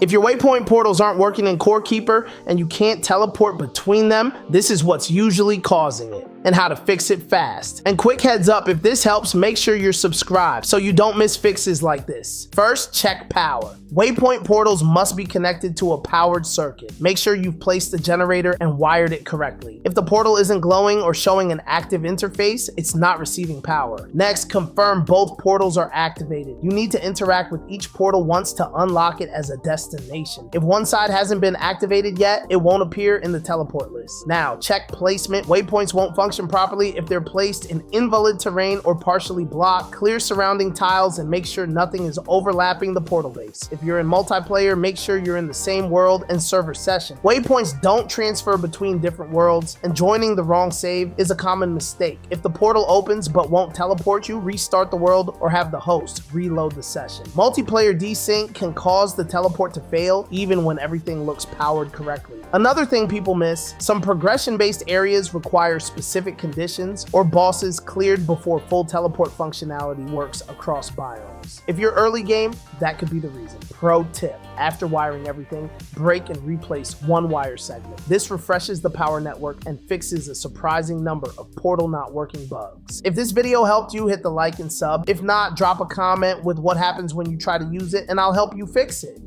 If your Waypoint portals aren't working in Core Keeper and you can't teleport between them, this is what's usually causing it, and how to fix it fast. And quick heads up, if this helps, make sure you're subscribed so you don't miss fixes like this. First, check power. Waypoint portals must be connected to a powered circuit. Make sure you've placed the generator and wired it correctly. If the portal isn't glowing or showing an active interface, it's not receiving power. Next, confirm both portals are activated. You need to interact with each portal once to unlock it as a destination. If one side hasn't been activated yet, it won't appear in the teleport list. Now, check placement. Waypoints won't function properly if they're placed in invalid terrain or partially blocked. Clear surrounding tiles and make sure nothing is overlapping the portal base. If you're in multiplayer, make sure you're in the same world and server session. Waypoints don't transfer between different worlds, and joining the wrong save is a common mistake. If the portal opens but won't teleport you, restart the world or have the host reload the session. Multiplayer desync can cause the teleport to fail even when everything looks powered correctly. Another thing people miss, some progression-based areas require specific conditions or bosses cleared before full teleport functionality works across biomes. If you're early game, that could be the reason. Pro tip, after wiring everything, break and replace one wire segment. This refreshes the power network and fixes a surprising number of portal not working bugs. If this video helped you, hit the like and sub. If not, drop a comment with what happens when you try to use it and I'll help you fix it.